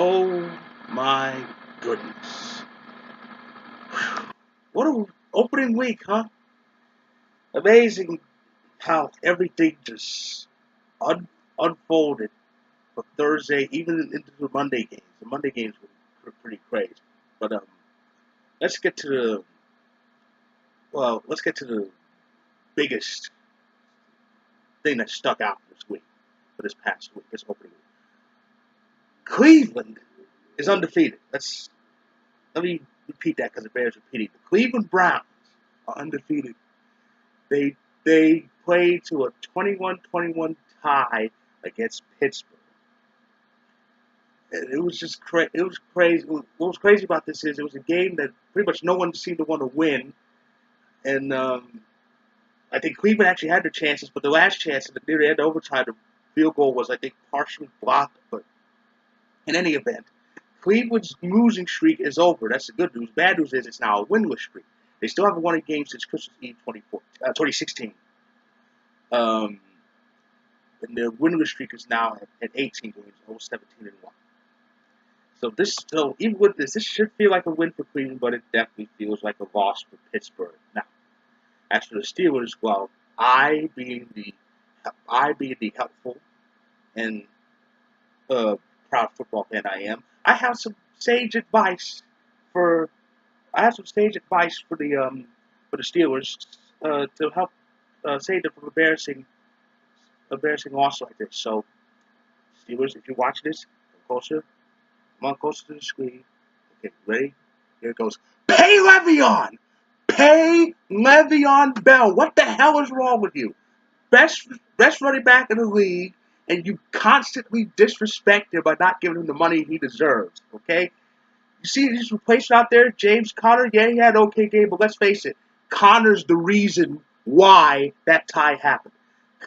Oh my goodness. What a opening week, huh? Amazing how everything just unfolded from Thursday, even into the Monday games. The Monday games were pretty crazy. But let's get to the let's get to the biggest thing that stuck out this week, for this past week, this opening week. Cleveland is undefeated. Let me repeat that because it bears repeating. The Cleveland Browns are undefeated. They played to a 21-21 tie against Pittsburgh. And it was just it was crazy. What was crazy about this is it was a game that pretty much no one seemed to want to win. And I think Cleveland actually had their chances, but the last chance at the near end overtime, the field goal was, I think, partially blocked. But in any event, Cleveland's losing streak is over. That's the good news. Bad news is it's now a winless streak. They still haven't won a game since Christmas Eve 2016. And their winless streak is now at 18 games, almost 17-1. So even with this should feel like a win for Cleveland, but it definitely feels like a loss for Pittsburgh. Now, as for the Steelers, well, I being the helpful and proud football fan I am, I have some sage advice for the Steelers to help save them from embarrassing loss like this. So, Steelers, if you're watching this, come closer. Come on, closer to the screen. Okay, ready? Here it goes. Pay Le'Veon! Pay Le'Veon Bell! What the hell is wrong with you? Best running back in the league, and you constantly disrespect him by not giving him the money he deserves, okay? You see these replacements out there? James Conner, yeah, he had an okay game, but let's face it, Conner's the reason why that tie happened.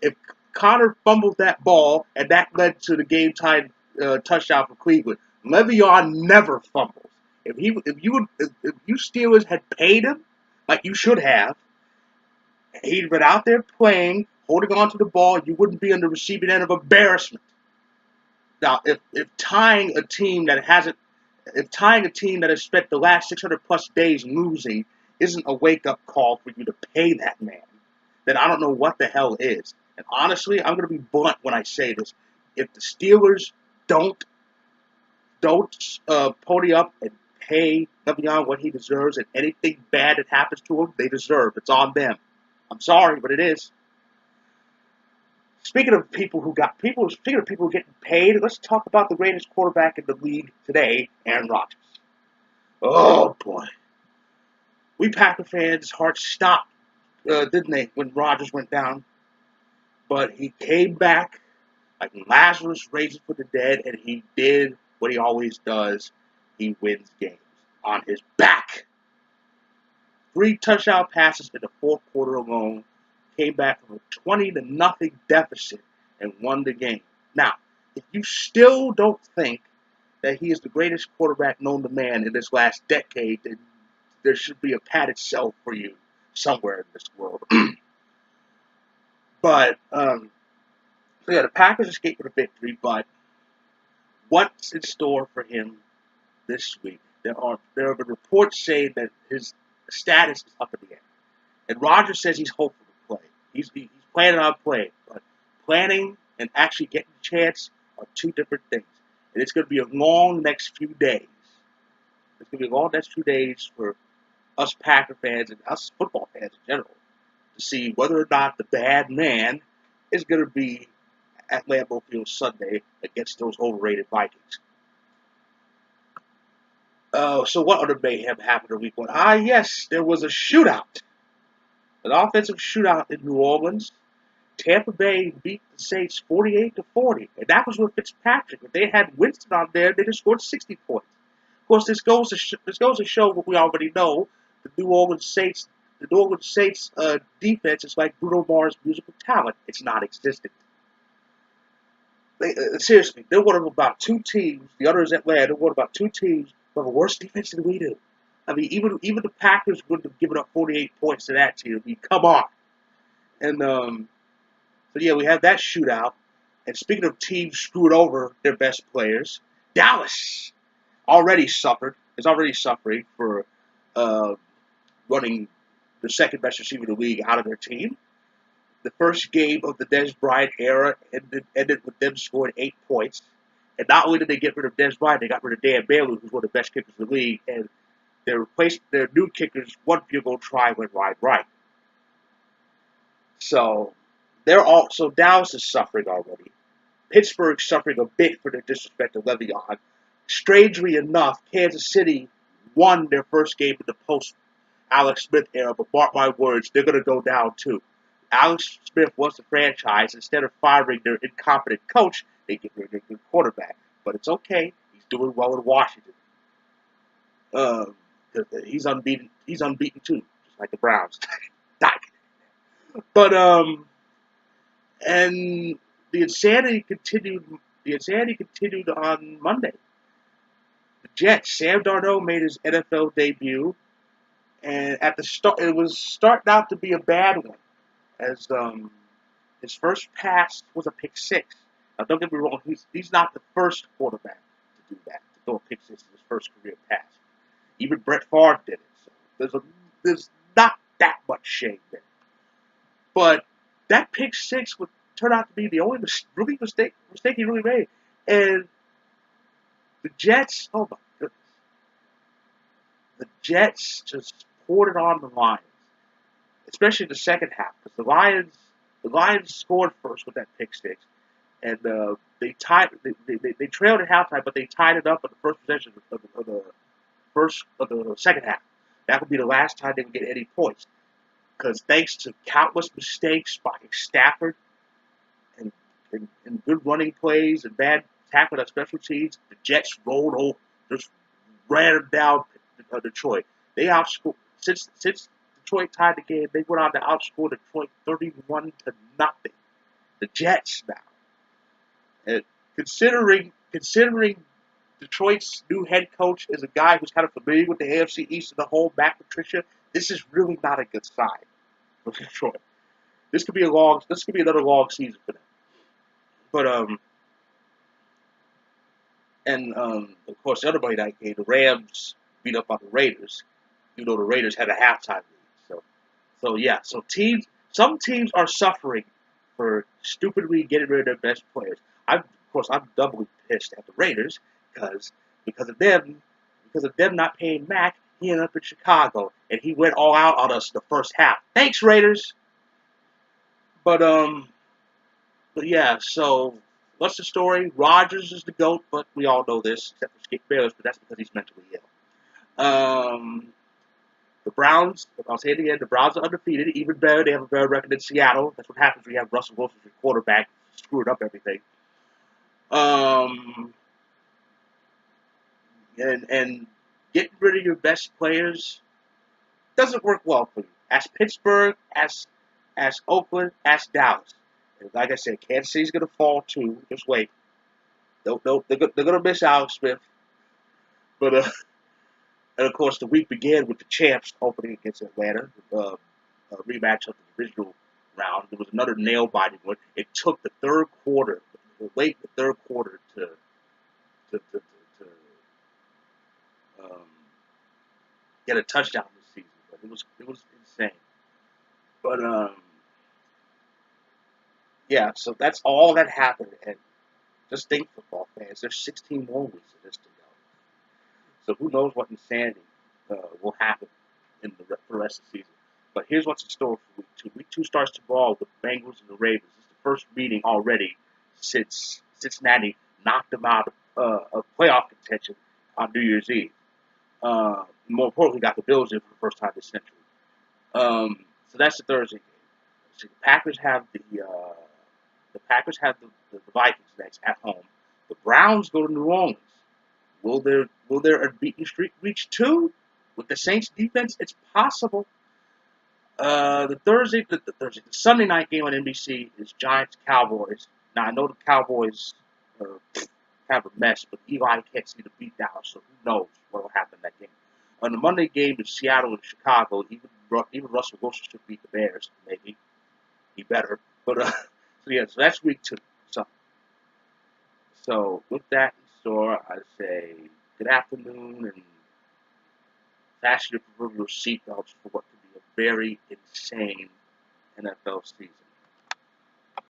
If Conner fumbled that ball, and that led to the game-tying touchdown for Cleveland, Le'Veon never fumbles. If you Steelers had paid him like you should have, he'd been out there playing, holding on to the ball. You wouldn't be on the receiving end of embarrassment. Now, if tying a team that has spent the last 600 plus days losing isn't a wake up call for you to pay that man, then I don't know what the hell is. And honestly, I'm going to be blunt when I say this: if the Steelers don't pony up and pay Le'Veon what he deserves, and anything bad that happens to him, they deserve. It's on them. I'm sorry, but it is. Speaking of people who getting paid, let's talk about the greatest quarterback in the league today, Aaron Rodgers. Oh boy, we Packer fans' hearts stopped, didn't they, when Rodgers went down? But he came back like Lazarus raising from the dead, and he did what he always does. He wins games on his back. 3 touchdown passes in the fourth quarter alone. Came back from a 20-0 deficit and won the game. Now, if you still don't think that he is the greatest quarterback known to man in this last decade, then there should be a padded cell for you somewhere in this world. But so yeah, the Packers escaped with a victory, but what's in store for him this week? There have been reports saying that his status is up in the air. And Rodgers says he's hopeful to play. He's planning on playing. But planning and actually getting a chance are 2 different things. And it's going to be a long next few days. It's going to be a long next few days for us Packer fans and us football fans in general to see whether or not the bad man is going to be at Lambeau Field Sunday against those overrated Vikings. So what other mayhem happened in week 1? Yes, there was a shootout. An offensive shootout in New Orleans. Tampa Bay beat the Saints 48-40. And that was with Fitzpatrick. If they had Winston on there, they'd have scored 60 points. Of course, this goes to show what we already know. The New Orleans Saints defense is like Bruno Mars' musical talent. It's non-existent. Seriously, they're one of about 2 teams. The other is Atlanta. They're one of about 2 teams who have a worse defense than we do. I mean, even the Packers wouldn't have given up 48 points to that team. I mean, come on. And so yeah, we had that shootout. And speaking of teams screwing over their best players, Dallas already suffered. Is already suffering for uh, running the second best receiver in the league out of their team. The first game of the Dez Bryant era ended with them scoring 8 points. And not only did they get rid of Dez Bryant, they got rid of Dan Bailey, who's one of the best kickers in the league. And their new kickers, one field goal try went wide right. So Dallas is suffering already. Pittsburgh's suffering a bit for their disrespect to Le'Veon. Strangely enough, Kansas City won their first game in the post Alex Smith era, but mark my words, they're going to go down too. Alex Smith wants the franchise. Instead of firing their incompetent coach, they get rid of their good quarterback. But it's okay. He's doing well in Washington. He's unbeaten. He's unbeaten too, just like the Browns. But and the insanity continued. The insanity continued on Monday. The Jets. Sam Darnold made his NFL debut, and at the start, it was starting out to be a bad one, as his first pass was a pick six. Now, don't get me wrong; he's not the first quarterback to do that, to throw a pick six in his first career pass. Even Brett Favre did it. So there's not that much shame there. But that pick six would turn out to be the only mistake he really made. And the Jets, oh my goodness, the Jets just poured it on the Lions, especially the second half, because the Lions scored first with that pick six, and they trailed at halftime, but they tied it up at the first possession of the second half. That would be the last time they would get any points, because thanks to countless mistakes by Stafford and good running plays and bad tackling on special teams, the Jets rolled over, just ran them down Detroit. They outscored since Detroit tied the game. They went on to outscore Detroit 31-0. The Jets now, and considering Detroit's new head coach is a guy who's kind of familiar with the AFC East and the whole Matt Patricia, this is really not a good sign for Detroit. This could be another long season for them. But of course, the other Monday night game, the Rams beat up on the Raiders. You know, the Raiders had a halftime lead. So some teams are suffering for stupidly getting rid of their best players. I'm doubly pissed at the Raiders because of them not paying Mac. He ended up in Chicago and he went all out on us in the first half. Thanks, Raiders. But yeah, so what's the story? Rodgers is the GOAT, but we all know this, except for Skip Bayless, but that's because he's mentally ill. The Browns, I'll say it again, the Browns are undefeated. Even better, they have a better record than Seattle. That's what happens when you have Russell Wilson as your quarterback, screwing up everything. And getting rid of your best players doesn't work well for you. Ask Pittsburgh, ask Oakland, ask Dallas. And like I said, Kansas City's going to fall too. Just wait. They're going to miss Alex Smith. But and of course, the week began with the champs opening against Atlanta, a rematch of the divisional round. There was another nail-biting one. It took the third quarter, late in the third quarter, to get a touchdown this season. But it was insane. But yeah, so that's all that happened. And just think, football fans, there's 16 more weeks of this to go. So who knows what insanity will happen for the rest of the season. But here's what's in store for week two. Week two starts tomorrow with the Bengals and the Ravens. It's the first meeting already since Cincinnati knocked them out of playoff contention on New Year's Eve. More importantly, got the Bills in for the first time this century. So that's the Thursday game. So the Packers have the Vikings next at home. The Browns go to New Orleans. Will their unbeaten streak reach 2? With the Saints defense, it's possible. The Sunday night game on NBC is Giants Cowboys. Now I know the Cowboys are kind of a mess, but Eli can't see the beat down, so who knows what will happen in that game. On the Monday game is Seattle and Chicago. Even Russell Wilson should beat the Bears, maybe. He better. But so that's week two. So with that store, I say good afternoon and fasten your proverbial seatbelts for what could be a very insane NFL season.